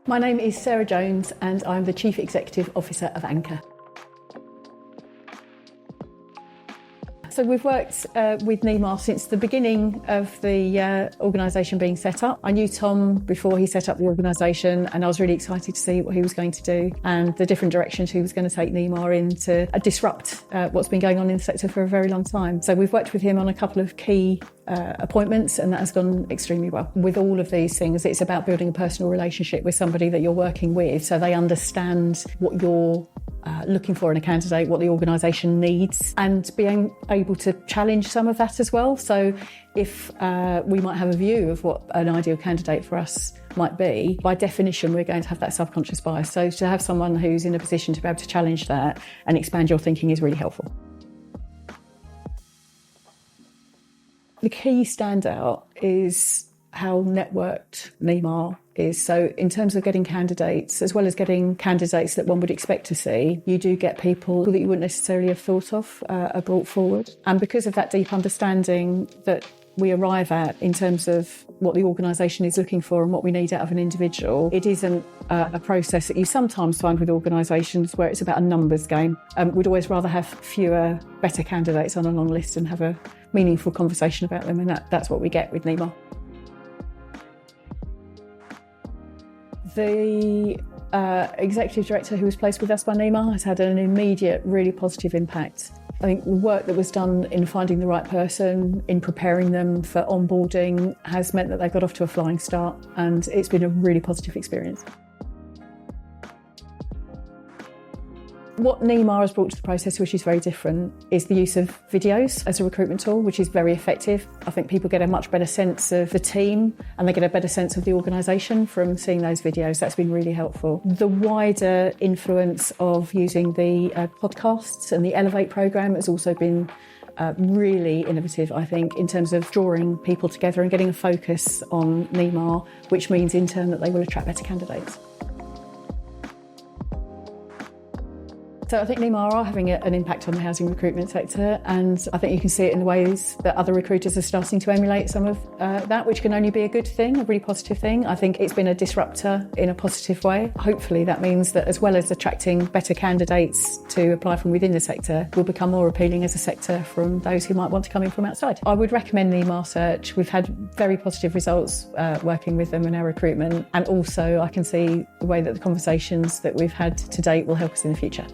My name is Sarah Jones and I'm the Chief Executive Officer of Anchor. So we've worked with Neemar since the beginning of the organisation being set up. I knew Tom before he set up the organisation and I was really excited to see what he was going to do and the different directions he was going to take Neemar in to disrupt what's been going on in the sector for a very long time. So we've worked with him on a couple of key appointments and that has gone extremely well. With all of these things, it's about building a personal relationship with somebody that you're working with so they understand what you're looking for in a candidate, what the organisation needs, and being able to challenge some of that as well. So if we might have a view of what an ideal candidate for us might be, by definition we're going to have that subconscious bias. So to have someone who's in a position to be able to challenge that and expand your thinking is really helpful. The key standout is how networked Neemar is. So in terms of getting candidates, as well as getting candidates that one would expect to see, you do get people that you wouldn't necessarily have thought of are brought forward. And because of that deep understanding that we arrive at in terms of what the organisation is looking for and what we need out of an individual, it isn't a process that you sometimes find with organisations where it's about a numbers game. We'd always rather have fewer, better candidates on a long list and have a meaningful conversation about them, and that's what we get with Neemar. The executive director who was placed with us by Neemar has had an immediate, really positive impact. I think the work that was done in finding the right person, in preparing them for onboarding, has meant that they've got off to a flying start, and it's been a really positive experience. What Neemar has brought to the process, which is very different, is the use of videos as a recruitment tool, which is very effective. I think people get a much better sense of the team and they get a better sense of the organisation from seeing those videos. That's been really helpful. The wider influence of using the podcasts and the Elevate programme has also been really innovative, I think, in terms of drawing people together and getting a focus on Neemar, which means in turn that they will attract better candidates. So I think Neemar are having an impact on the housing recruitment sector, and I think you can see it in the ways that other recruiters are starting to emulate some of that, which can only be a good thing, a really positive thing. I think it's been a disruptor in a positive way. Hopefully that means that as well as attracting better candidates to apply from within the sector, will become more appealing as a sector from those who might want to come in from outside. I would recommend Neemar Search. We've had very positive results working with them in our recruitment, and also I can see the way that the conversations that we've had to date will help us in the future.